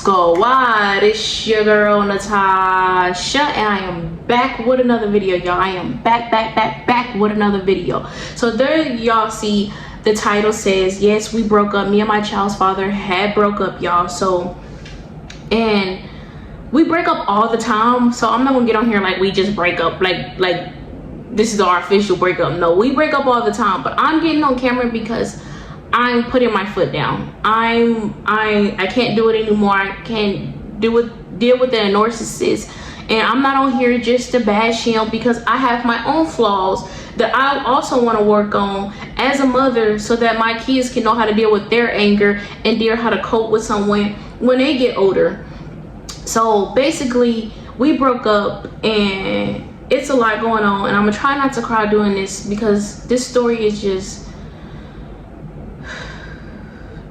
go wide. It's your girl Natasha, and I am back with another video, y'all. I am back with another video. So there y'all see the title says, yes, we broke up. Me and my child's father had broke up, y'all. So, and we break up all the time, so I'm not gonna get on here like we just break up like this is our official breakup. No, we break up all the time, but I'm getting on camera because I'm putting my foot down. I can't do it anymore. I can't deal with the narcissist, and I'm not on here just to bash him because I have my own flaws that I also want to work on as a mother, so that my kids can know how to deal with their anger and deal how to cope with someone when they get older. So basically, we broke up, and it's a lot going on, and I'm gonna try not to cry doing this because this story is just,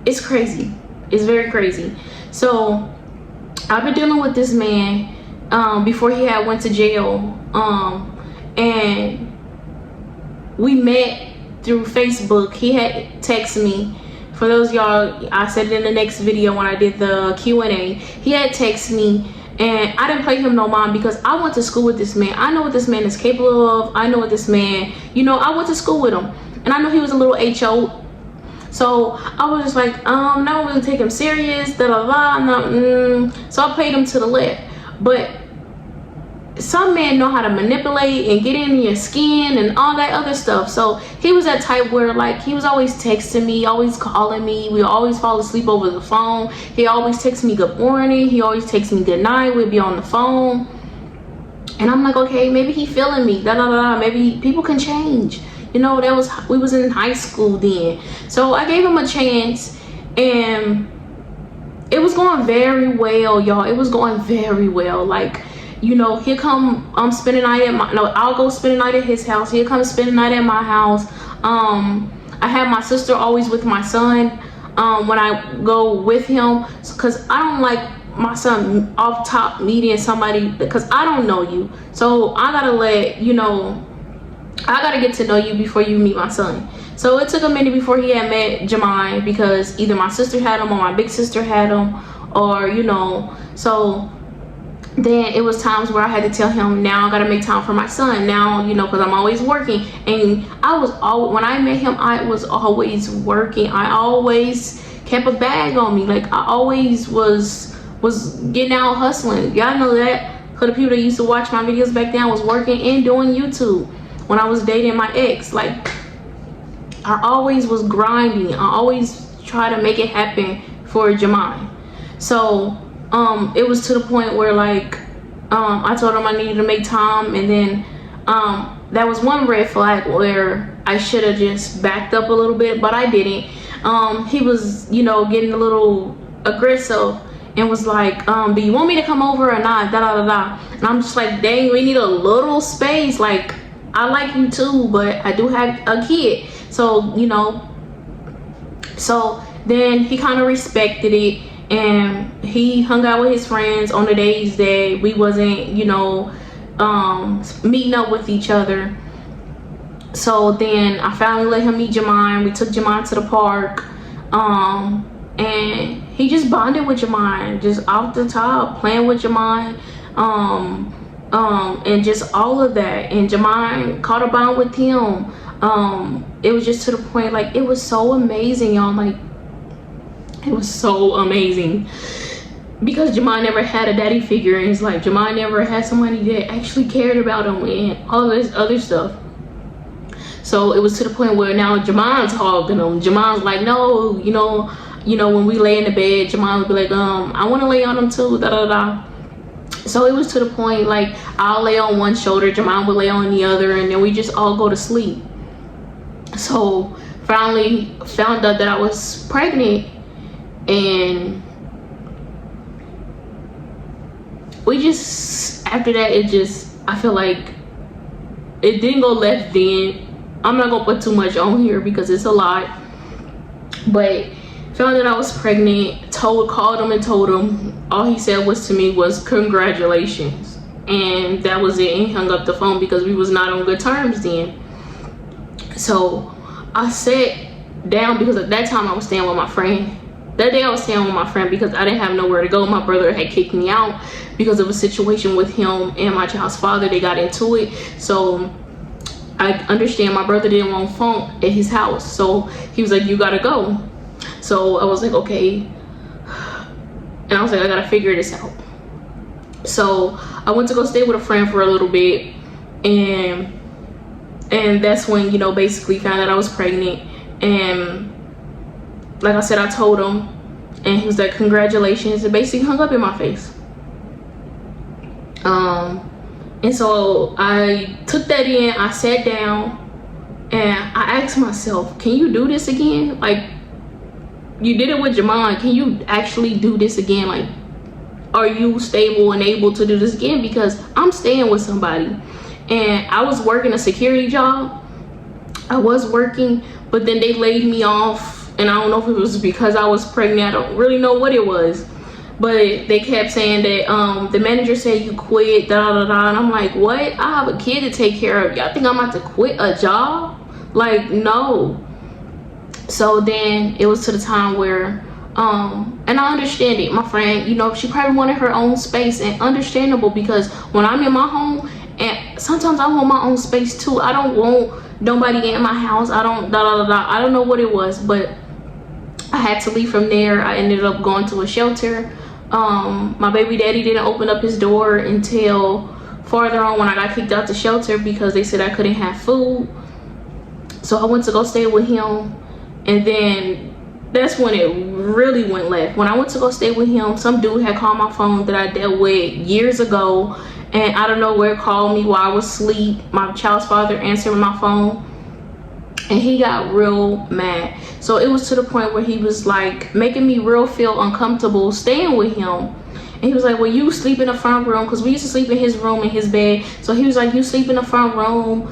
it's crazy. It's very crazy. So I've been dealing with this man before he had went to jail, and we met through Facebook. He had texted me. For those y'all, I said it in the next video when I did the Q&A. He had texted me, and I didn't play him no mind because I went to school with this man. I know what this man is capable of. I know what this man, I went to school with him, and I know he was a little HO. So I was just like, not really take him serious, So I played him to the left. But some men know how to manipulate and get in your skin and all that other stuff. So he was that type where, like, he was always texting me, always calling me. We always fall asleep over the phone. He always texts me good morning. He always texts me good night. We'd be on the phone. And I'm like, okay, maybe he feeling me. Maybe people can change. We was in high school then. So I gave him a chance, and it was going very well, y'all. It was going very well. Like, he'll come spend a night at I'll go spend a night at his house. He'll come spend a night at my house. I have my sister always with my son when I go with him, because I don't like my son off top meeting somebody because I don't know you. So I gotta I gotta get to know you before you meet my son. So it took a minute before he had met Jemai, because either my sister had him or my big sister had him, or so then it was times where I had to tell him, now I gotta make time for my son now, because I'm always working. And when I met him, I was always working. I always kept a bag on me. Like, I always was getting out hustling. Y'all know that, for the people that used to watch my videos back then, I was working and doing YouTube when I was dating my ex. Like, I always was grinding. I always try to make it happen for Jemai. So it was to the point where, like, I told him I needed to make time, and then that was one red flag where I should have just backed up a little bit, but I didn't. He was, getting a little aggressive and was like, do you want me to come over or not? And I'm just like, dang, we need a little space. Like, I like you too, but I do have a kid. So, so then he kind of respected it, and he hung out with his friends on the days that we wasn't, meeting up with each other. So then I finally let him meet Jemai. We took Jemai to the park, and he just bonded with Jemai, just off the top, playing with Jemai, and just all of that. And Jemai caught a bond with him. It was just to the point, like, it was so amazing, y'all. Like, it was so amazing, because Jemai never had a daddy figure in his life. Jemai never had somebody that actually cared about him and all this other stuff. So it was to the point where now Jemai's hogging him. Jemai's like, no, when we lay in the bed, Jemai would be like, I want to lay on him too, So it was to the point, like, I'll lay on one shoulder, Jemai would lay on the other, and then we just all go to sleep. So finally found out that I was pregnant, and we just, after that, I feel like it didn't go left then. I'm not gonna put too much on here because it's a lot, but found that I was pregnant, called him and told him. All he said to me was congratulations, and that was it. And he hung up the phone because we was not on good terms then. So I sat down, because at that time I was staying with my friend, That day I was staying with my friend because I didn't have nowhere to go. My brother had kicked me out because of a situation with him and my child's father. They got into it. So I understand my brother didn't want phone at his house. So he was like, you gotta go. So I was like, okay. And I was like, I gotta figure this out. So I went to go stay with a friend for a little bit. And that's when, you know, basically found out I was pregnant. And like I said, I told him, and he was like, congratulations, and basically hung up in my face. And so I took that in, I sat down, and I asked myself, can you do this again? Like, you did it with Jamon, can you actually do this again? Like, are you stable and able to do this again? Because I'm staying with somebody, and I was working a security job. I was working, but then they laid me off. And I don't know if it was because I was pregnant. I don't really know what it was. But they kept saying that the manager said you quit, da da da. And I'm like, what? I have a kid to take care of. Y'all think I'm about to quit a job? Like, no. So then it was to the time where, and I understand it. My friend, you know, she probably wanted her own space, and understandable, because when I'm in my home, and sometimes I want my own space too. I don't want nobody in my house. I don't da da da da. I don't know what it was, but I had to leave from there. I ended up going to a shelter. My baby daddy didn't open up his door until farther on when I got kicked out the shelter because they said I couldn't have food. So I went to go stay with him, and then that's when it really went left. When I went to go stay with him, some dude had called my phone that I dealt with years ago, and I don't know where, called me while I was asleep. My child's father answered my phone, and he got real mad. So it was to the point where he was like making me real feel uncomfortable staying with him. And he was like, well, you sleep in the front room, because we used to sleep in his room, in his bed. So he was like, you sleep in the front room,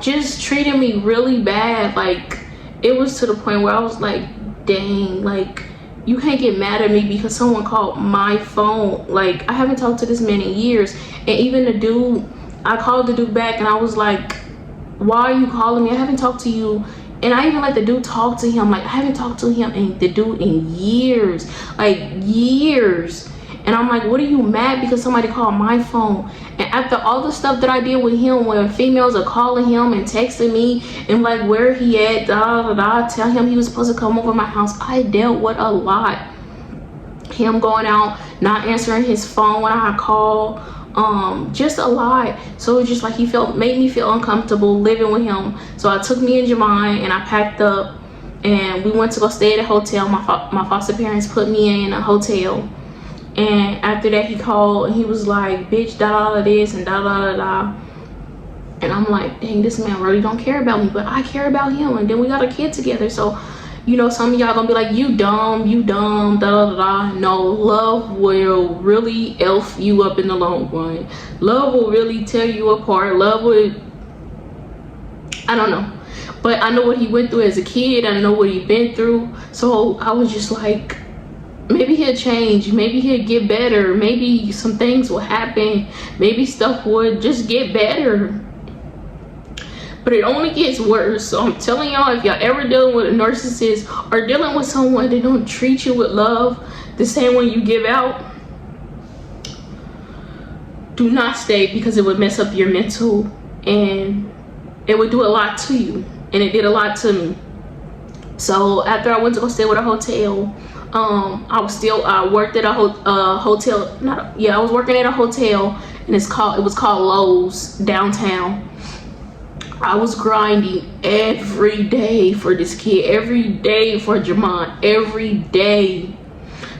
just treating me really bad. Like, it was to the point where I was like, dang, like, you can't get mad at me because someone called my phone. Like, I haven't talked to this man in years. And even the dude, I called the dude back and I was like, why are you calling me? I haven't talked to you. And I even let the dude talk to him. Like, I haven't talked to him and the dude in years, like years. And I'm like, what are you mad because somebody called my phone? And after all the stuff that I did with him, when females are calling him and texting me and like where he at, da da da, tell him he was supposed to come over my house, I dealt with a lot. Him going out, not answering his phone when I call, just a lot. So it's just like he made me feel uncomfortable living with him. So I took me and Jamon and I packed up and we went to go stay at a hotel. My foster parents put me in a hotel. And after that, he called and he was like, bitch, da da da this and da da da da. And I'm like, dang, this man really don't care about me, but I care about him. And then we got a kid together. So, you know, some of y'all gonna be like, you dumb, da da da da. No, love will really elf you up in the long run. Love will really tear you apart. Love would, I don't know. But I know what he went through as a kid. I know what he been through. So I was just like, maybe he'll change, maybe he'll get better, maybe some things will happen, maybe stuff would just get better. But it only gets worse. So I'm telling y'all, if y'all ever dealing with a narcissist or dealing with someone that don't treat you with love the same way you give out, do not stay, because it would mess up your mental and it would do a lot to you. And it did a lot to me. So after I went to go stay with a hotel, I worked at a hotel. I was working at a hotel, and it was called Lowe's downtown. I was grinding every day for this kid, every day for Jamon, every day,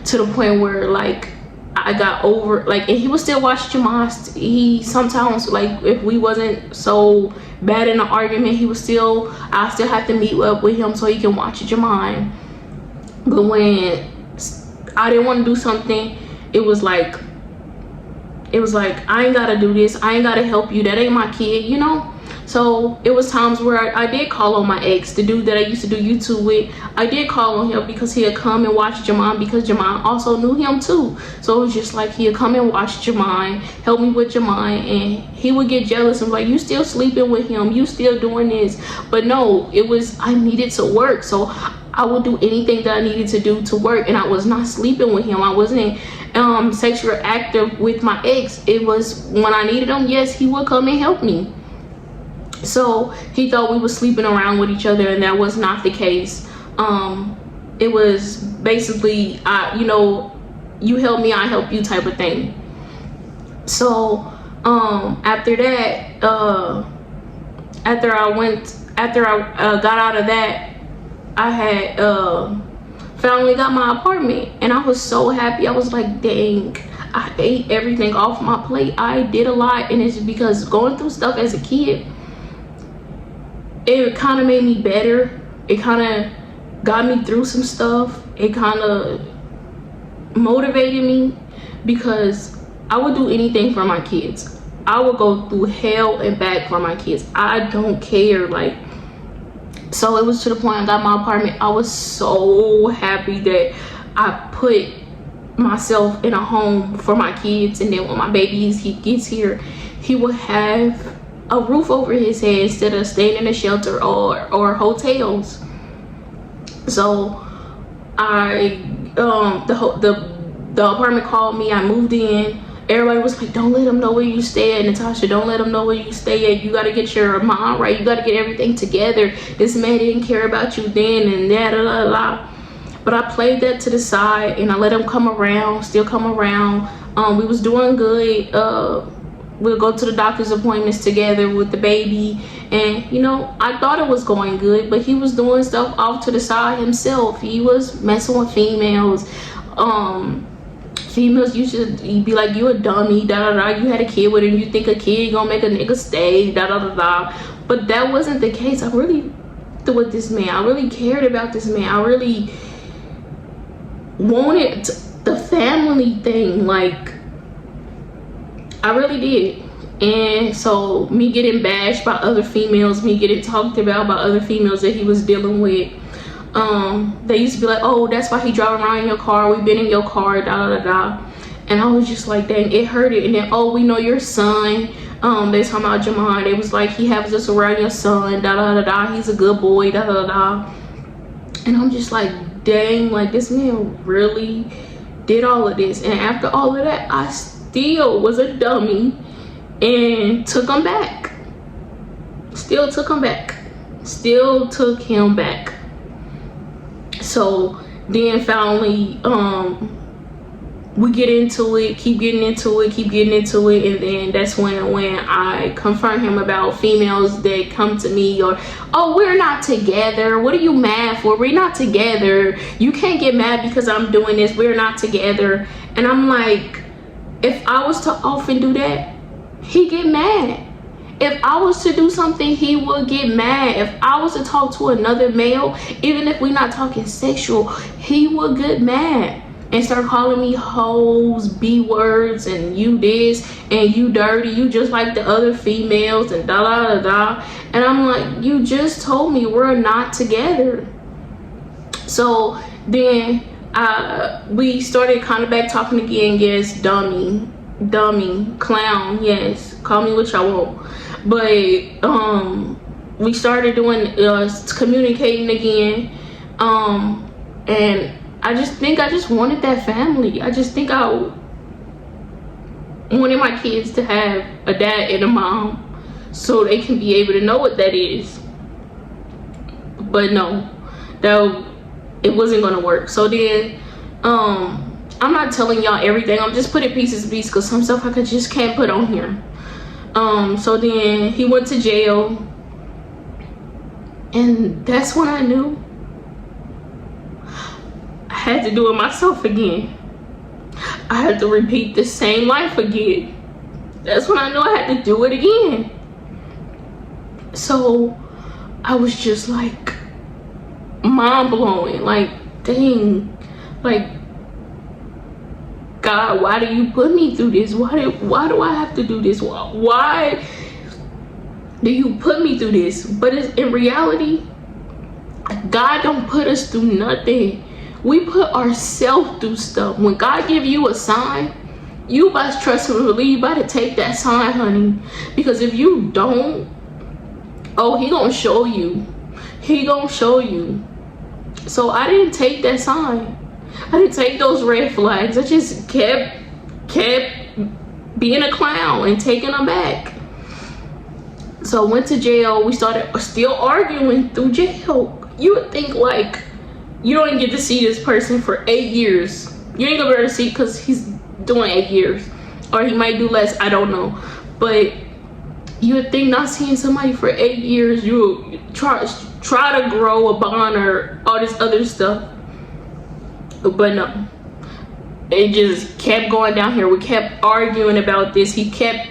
to the point where like I got over, like, and he would still watch Jamon. He sometimes, like, if we wasn't so bad in an argument, I still have to meet up with him so he can watch Jamon. But when I didn't want to do something, it was like I ain't gotta do this, I ain't gotta help you, that ain't my kid, you know. So it was times where I did call on my ex, the dude that I used to do YouTube with. I did call on him because he'd come and watch Jamon, because Jamon also knew him too. So it was just like he'd come and watch Jamon, help me with Jamon, and he would get jealous and be like, you still sleeping with him, you still doing this. But no, it was, I needed to work. So I would do anything that I needed to do to work, and I was not sleeping with him. I wasn't sexually active with my ex. It was when I needed him, yes, he would come and help me. So he thought we were sleeping around with each other, and that was not the case. It was basically, you help me, I help you type of thing. So after that, after I got out of that, I had finally got my apartment, and I was so happy. I was like, dang, I ate everything off my plate. I did a lot, and it's because going through stuff as a kid, it kind of made me better. It kind of got me through some stuff. It kind of motivated me, because I would do anything for my kids. I would go through hell and back for my kids. I don't care. Like, so it was to the point I got my apartment. I was so happy that I put myself in a home for my kids, and then when my baby gets here, he will have a roof over his head instead of staying in a shelter or hotels. So the apartment called me. I moved in. Everybody was like, don't let them know where you stay at, Natasha. Don't let them know where you stay at. You got to get your mom right. You got to get everything together. This man didn't care about you then, and da. But I played that to the side, and I let him come around, still come around. We was doing good. We'll go to the doctor's appointments together with the baby. And, I thought it was going good, but he was doing stuff off to the side himself. He was messing with females. Females, you'd be like, you a dummy, da. You had a kid with him. You think a kid gonna make a nigga stay, da. But that wasn't the case. I really with this man. I really cared about this man. I really wanted the family thing. Like, I really did. And so me getting bashed by other females, me getting talked about by other females that he was dealing with, they used to be like, oh, that's why he driving around in your car, we've been in your car, da. And I was just like, dang, it hurted. And then, oh, we know your son. They talking about Jamon. It was like, he has us around your son, da. He's a good boy, da. And I'm just like, dang, like, this man really did all of this. And after all of that, I still was a dummy and took him back. Still took him back. So then finally, we get into it, keep getting into it, and then that's when I confront him about females that come to me, or, oh, we're not together, what are you mad for, we're not together, you can't get mad because I'm doing this, we're not together. And I'm like, if I was to often do that, he get mad. If I was to do something, he would get mad. If I was to talk to another male, even if we're not talking sexual, he would get mad and start calling me hoes, B words, and you this, and you dirty, you just like the other females, and da. And I'm like, you just told me we're not together. So then we started kind of back talking again. Yes, dummy, clown, yes, call me what y'all want. But we started doing communicating again, and I just think I just wanted that family. I just think I wanted my kids to have a dad and a mom so they can be able to know what that is. But no, it wasn't gonna work. So then I'm not telling y'all everything, I'm just putting pieces to pieces, because some stuff I just can't put on here. So then he went to jail, and that's when I knew I had to do it myself again. I had to repeat the same life again. That's when I knew I had to do it again. So I was just like mind blowing, like, dang, like, God, why do you put me through this? Why do I have to do this? Why do you put me through this? But in reality, God don't put us through nothing. We put ourselves through stuff. When God give you a sign, you must trust and believe. You better take that sign, honey. Because if you don't, oh, he gonna show you. He gonna show you. So I didn't take that sign. I didn't take those red flags. I just kept being a clown and taking them back. So I went to jail. We started still arguing through jail. You would think like you don't even get to see this person for 8 years. You ain't gonna be able to see because he's doing 8 years, or he might do less. I don't know, but you would think not seeing somebody for 8 years, you try to grow a bond or all this other stuff. But no, it just kept going down here. We kept arguing about this. He kept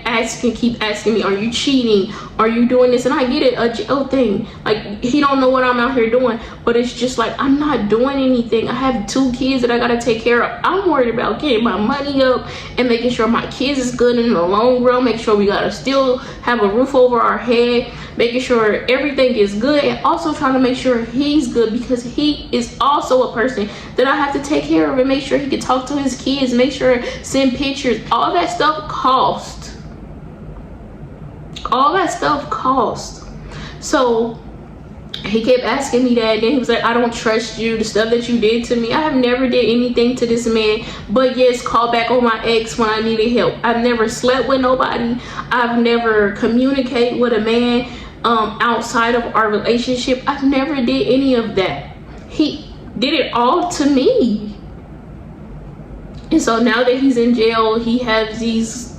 keep asking me, are you cheating? Are you doing this? And I get it, a jail thing. Like, he don't know what I'm out here doing, but it's just like, I'm not doing anything. I have 2 kids that I gotta take care of. I'm worried about getting my money up and making sure my kids is good in the long run, make sure we gotta still have a roof over our head, making sure everything is good, and also trying to make sure he's good, because he is also a person that I have to take care of and make sure he can talk to his kids, make sure, send pictures. All that stuff costs. All that stuff costs. So he kept asking me that, and then he was like, I don't trust you, the stuff that you did to me. I have never did anything to this man, but yes, call back on my ex when I needed help. I've never slept with nobody. I've never communicated with a man outside of our relationship. I've never did any of that. He did it all to me. And so now that he's in jail, he has these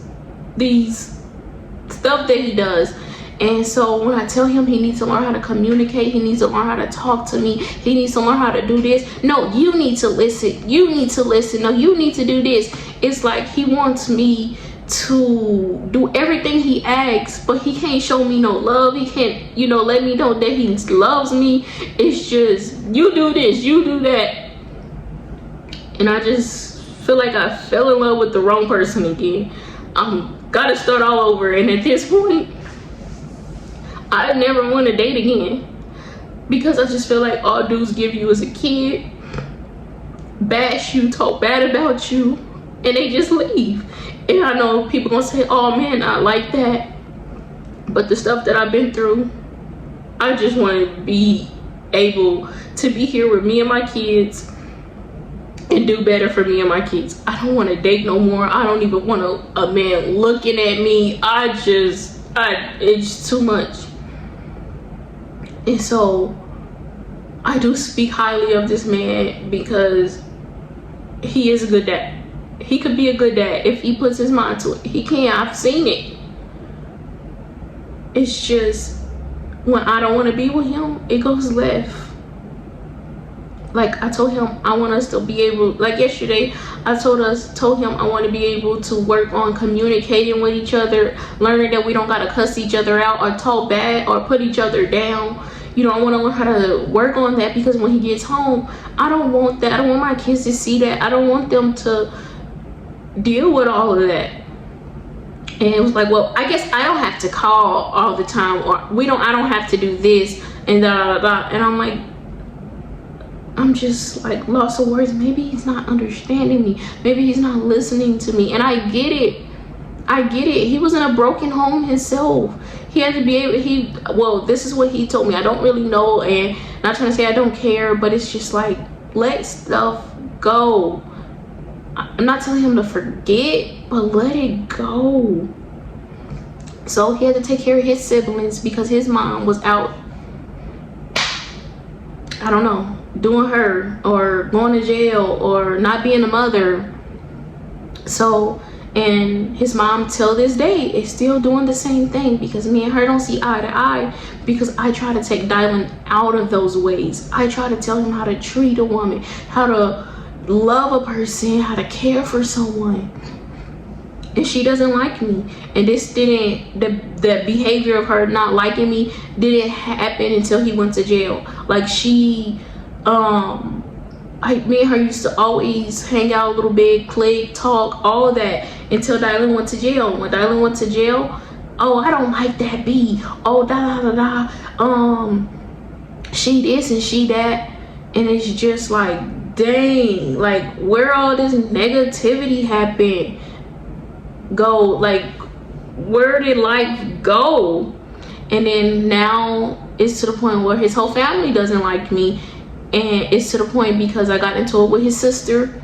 stuff that he does. And so when I tell him he needs to learn how to communicate, he needs to learn how to talk to me, he needs to learn how to do this. No, you need to listen. You need to listen. No, you need to do this. It's like he wants me to do everything he asks, but he can't show me no love. He can't, let me know that he loves me. It's just, you do this, you do that. And I just feel like I fell in love with the wrong person again. Gotta start all over. And at this point, I never want to date again, because I just feel like all dudes give you as a kid, bash you, talk bad about you, and they just leave. And I know people gonna say, oh man, I like that, but the stuff that I've been through, I just want to be able to be here with me and my kids and do better for me and my kids. I don't want to date no more. I don't even want a man looking at me. It's too much. And so I do speak highly of this man because he is a good dad. He could be a good dad if he puts his mind to it. He can. I've seen it. It's just when I don't want to be with him, it goes left. Like, I told him I want us to be able, like yesterday, I told him I want to be able to work on communicating with each other, learning that we don't got to cuss each other out or talk bad or put each other down. I want to learn how to work on that, because when he gets home, I don't want that. I don't want my kids to see that. I don't want them to deal with all of that. And it was like, well, I guess I don't have to call all the time, or I don't have to do this and da da da. And I'm like, I'm just like lost for words. Maybe he's not understanding me. Maybe he's not listening to me. And I get it. He was in a broken home himself. He had to be able, this is what he told me. I don't really know, and not trying to say I don't care, but it's just like, let stuff go. I'm not telling him to forget, but let it go. So he had to take care of his siblings because his mom was out, I don't know, doing her or going to jail or not being a mother. So, and his mom till this day is still doing the same thing, because me and her don't see eye to eye, because I try to take Dylan out of those ways. I try to tell him how to treat a woman, how to love a person, how to care for someone. And she doesn't like me. And this didn't, the behavior of her not liking me didn't happen until he went to jail. Like, me and her used to always hang out a little bit, click, talk, all of that, until Dylan went to jail. When Dylan went to jail, oh, I don't like that B. Oh, da da da da. She this and she that. And it's just like, dang, like, where all this negativity happen? Like, where did life go? And then now it's to the point where his whole family doesn't like me. And it's to the point because I got into it with his sister.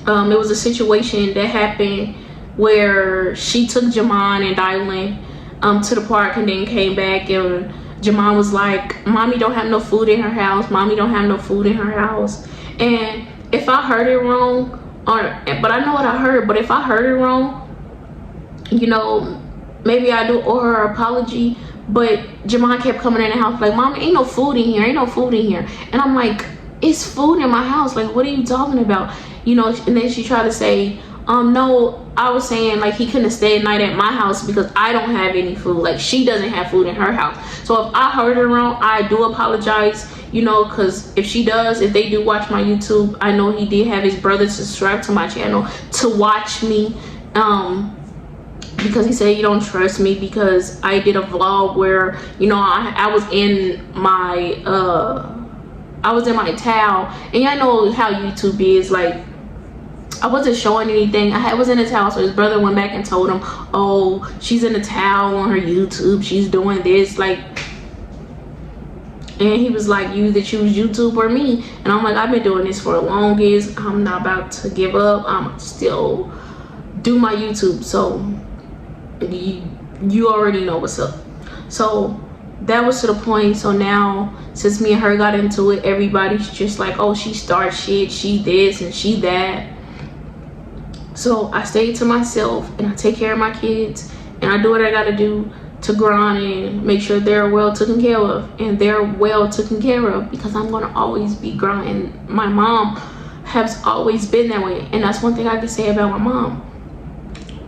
It was a situation that happened where she took Jamon and Dylan to the park and then came back, and Jamon was like, mommy don't have no food in her house, mommy don't have no food in her house. And if I heard it wrong, but I know what I heard, but if I heard it wrong, you know, maybe I do owe her an apology. But Jamon kept coming in the house like, mommy, ain't no food in here, ain't no food in here. And I'm like, it's food in my house, like what are you talking about? You know, and then she tried to say, no, I was saying like he couldn't have stayed night at my house because I don't have any food. Like she doesn't have food in her house. So if I heard it wrong, I do apologize, you know, because if they do watch my YouTube, I know he did have his brother subscribe to my channel to watch me, because he said you don't trust me because I did a vlog where, you know, I was in my towel, and y'all know how YouTube is, like I wasn't showing anything. I was in a towel, so his brother went back and told him, oh, she's in a towel on her YouTube, she's doing this, like, and he was like, you either choose YouTube or me. And I'm like, I've been doing this for the longest, I'm not about to give up, I'm still do my YouTube. So you already know what's up. So that was to the point. So now since me and her got into it, everybody's just like, oh, she starts shit, she this and she that. So I stay to myself and I take care of my kids and I do what I gotta do to grind and make sure they're well taken care of, and they're well taken care of because I'm gonna always be grinding. My mom has always been that way, and that's one thing I can say about my mom.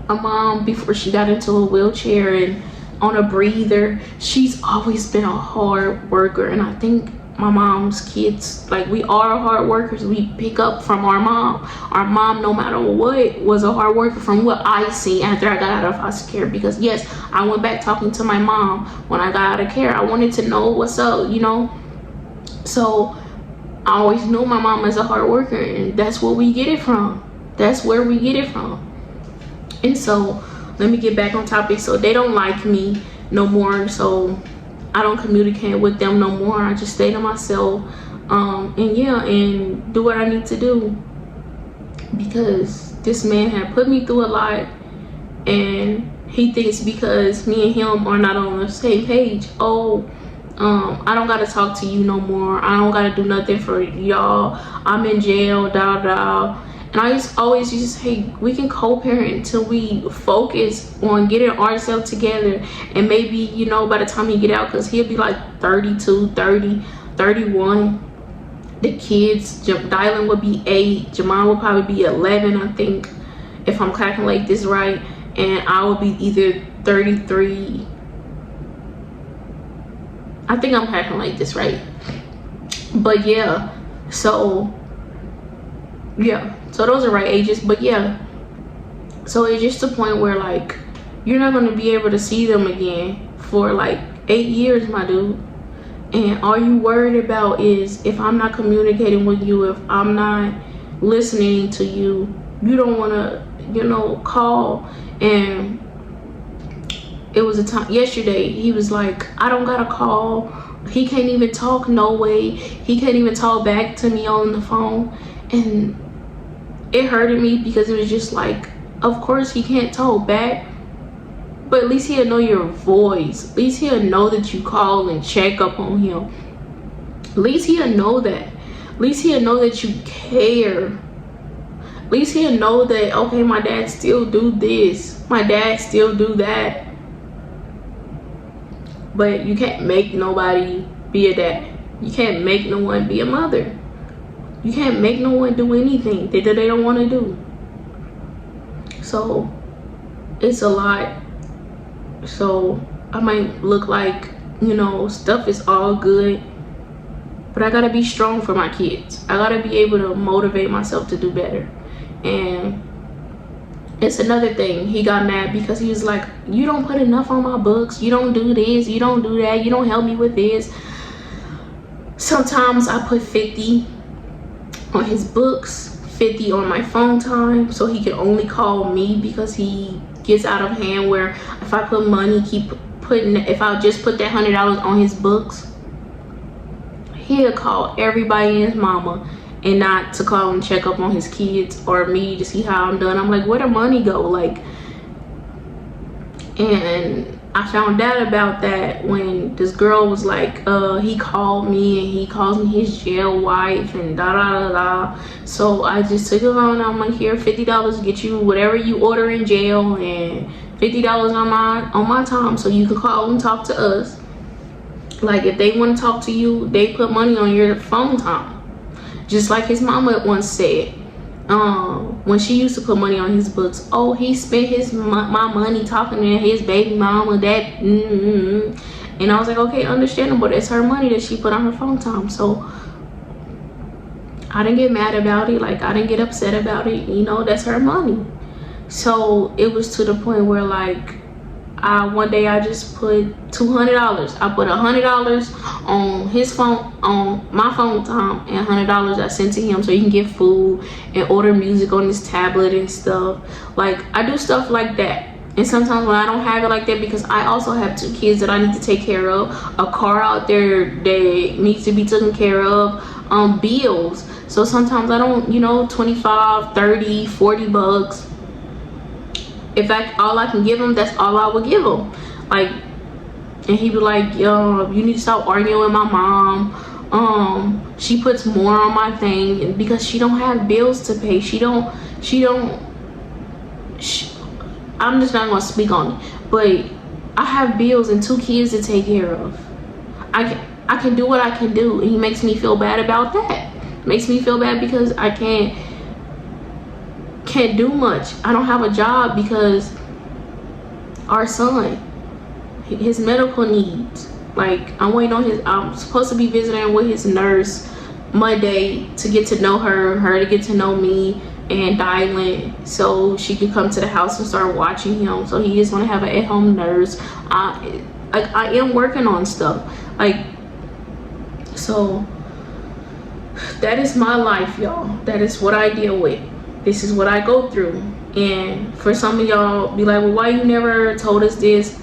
My mom, before she got into a wheelchair and on a breather, she's always been a hard worker. And I think my mom's kids, like, we are hard workers. We pick up from our mom. Our mom, no matter what, was a hard worker from what I see after I got out of foster care. Because yes, I went back talking to my mom when I got out of care. I wanted to know what's up, you know. So I always knew my mom as a hard worker, and that's where we get it from. That's where we get it from. And so let me get back on topic. So they don't like me no more, so I don't communicate with them no more. I just stay to myself, and yeah, and do what I need to do, because this man had put me through a lot, and he thinks because me and him are not on the same page, oh, I don't gotta talk to you no more, I don't gotta do nothing for y'all, I'm in jail, da. And I always used to say, we can co-parent until we focus on getting ourselves together. And maybe, you know, by the time he get out, because he'll be like 32, 30, 31. The kids, Dylan would be 8. Jamon would probably be 11, I think, if I'm calculating this right. And I would be either 33. I think I'm calculating this right. But yeah, so yeah. So those are right ages, but yeah. So it's just a point where, like, you're not gonna be able to see them again for like 8 years, my dude. And all you worried about is if I'm not communicating with you, if I'm not listening to you, you don't wanna, you know, call. And it was a time yesterday, he was like, I don't gotta call. He can't even talk, no way. He can't even talk back to me on the phone. And it hurted me because it was just like, of course he can't talk back, but at least he'll know your voice. At least he'll know that you call and check up on him. At least he'll know that. At least he'll know that you care. At least he'll know that, okay, my dad still do this, my dad still do that. But you can't make nobody be a dad. You can't make no one be a mother. You can't make no one do anything that they don't want to do. So it's a lot. So I might look like, you know, stuff is all good, but I gotta be strong for my kids. I gotta be able to motivate myself to do better. And it's another thing, he got mad because he was like, you don't put enough on my books, you don't do this, you don't do that, you don't help me with this. Sometimes I put 50 on his books, 50 on my phone time, so he can only call me, because he gets out of hand where if I put money, if I just put that $100 on his books, he'll call everybody and his mama, and not to call and check up on his kids or me to see how I'm doing. I'm like, where the money go? Like, and I found out about that when this girl was like, he called me and he calls me his jail wife and da da da da. So I just took it on. I'm like, here, $50 get you whatever you order in jail, and $50 on my time, so you can call and talk to us. Like, if they want to talk to you, they put money on your phone time. Just like his mama once said, when she used to put money on his books, oh, he spent my money talking to his baby mama, that and I was like, okay, understandable, it's her money that she put on her phone time. So I didn't get mad about it, like I didn't get upset about it, you know, that's her money. So it was to the point where, like, one day I just put $200. I put $100 on his phone, on my phone time, and $100 I sent to him so he can get food and order music on his tablet and stuff. Like, I do stuff like that. And sometimes when I don't have it like that, because I also have 2 kids that I need to take care of, a car out there that needs to be taken care of, bills. So sometimes I don't, you know, 25, 30, 40 bucks. In fact, all I can give him, that's all I would give him. Like, and he'd be like, yo, you need to stop arguing with my mom. She puts more on my thing because she don't have bills to pay. I'm just not gonna speak on it, but I have bills and 2 kids to take care of. I can do what I can do, and he makes me feel bad about that. Makes me feel bad because I can't do much. I don't have a job because our son, his medical needs, like, I'm supposed to be visiting with his nurse Monday to get to know her to get to know me, and Dylan, so she could come to the house and start watching him. So he is going to have an at-home nurse. I am working on stuff, like, so that is my life, y'all. That is what I deal with. This is what I go through. And for some of y'all be like, well, why you never told us this?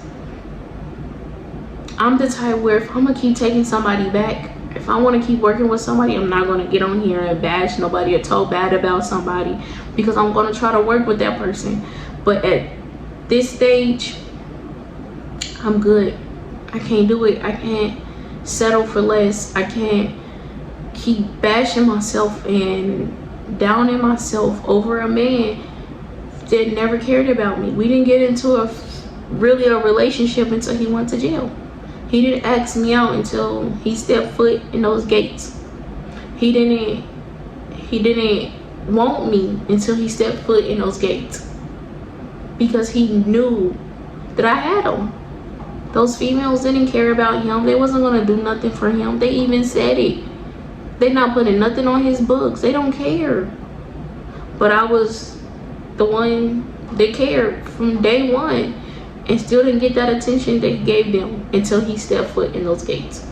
I'm the type where if I'm gonna keep taking somebody back, if I want to keep working with somebody, I'm not going to get on here and bash nobody or talk bad about somebody, because I'm going to try to work with that person. But at this stage, I'm good. I can't do it. I can't settle for less. I can't keep bashing myself and downing myself over a man that never cared about me. We didn't get into a relationship until he went to jail. He didn't ask me out until he stepped foot in those gates. He didn't want me until he stepped foot in those gates, because he knew that I had him. Those females didn't care about him. They wasn't gonna do nothing for him. They even said it. They're not putting nothing on his books. They don't care. But I was the one that cared from day one, and still didn't get that attention that he gave them until he stepped foot in those gates.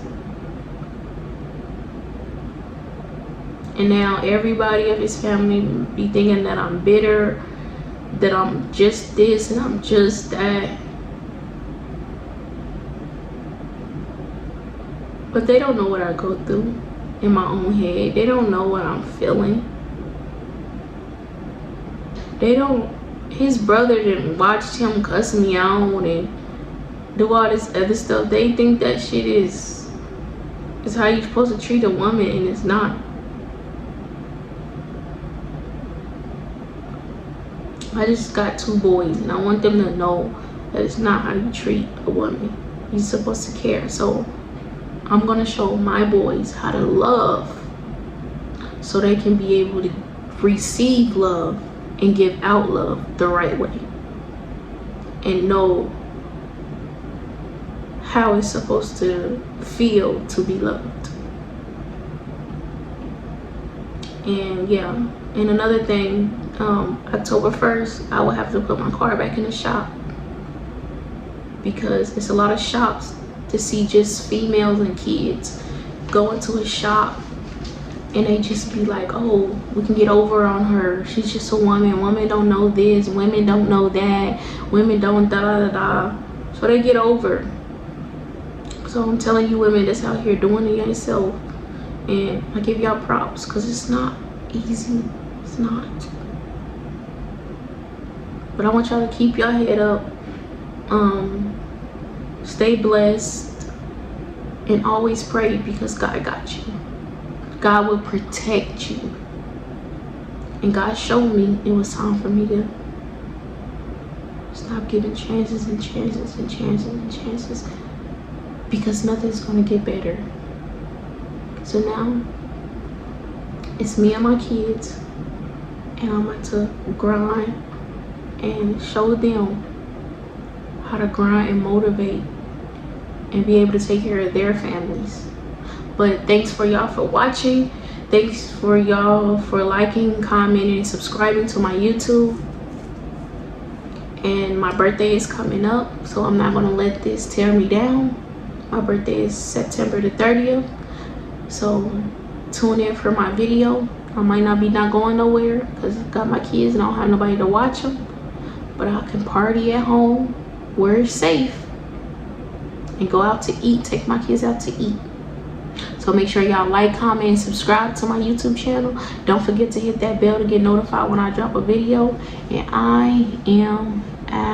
And now everybody of his family be thinking that I'm bitter, that I'm just this and I'm just that. But they don't know what I go through in my own head. They don't know what I'm feeling. His brother didn't watch him cuss me out and do all this other stuff. They think that shit is how you're supposed to treat a woman, and it's not. I just got 2 boys, and I want them to know that it's not how you treat a woman. You're supposed to care. So I'm gonna show my boys how to love, so they can be able to receive love and give out love the right way, and know how it's supposed to feel to be loved. And yeah, and another thing, October 1st, I will have to put my car back in the shop, because it's a lot of shops to see just females and kids go into a shop and they just be like, oh, we can get over on her. She's just a woman. Women don't know this. Women don't know that. Women don't da da da da. So they get over. So I'm telling you, women that's out here doing it yourself, And I give y'all props because it's not easy. It's not. But I want y'all to keep your head up. Stay blessed. And always pray, because God got you. God will protect you. And God showed me it was time for me to stop giving chances and chances and chances and chances, because nothing's gonna get better. So now it's me and my kids, and I'm about to grind and show them how to grind and motivate and be able to take care of their families. But thanks for y'all for watching. Thanks for y'all for liking, commenting, and subscribing to my YouTube. And my birthday is coming up, so I'm not gonna let this tear me down. My birthday is September the 30th. So tune in for my video. I might not be going nowhere because I got my kids and I don't have nobody to watch them. But I can party at home where it's safe and go out to eat, take my kids out to eat. So make sure y'all like, comment, and subscribe to my YouTube channel. Don't forget to hit that bell to get notified when I drop a video. And I am out.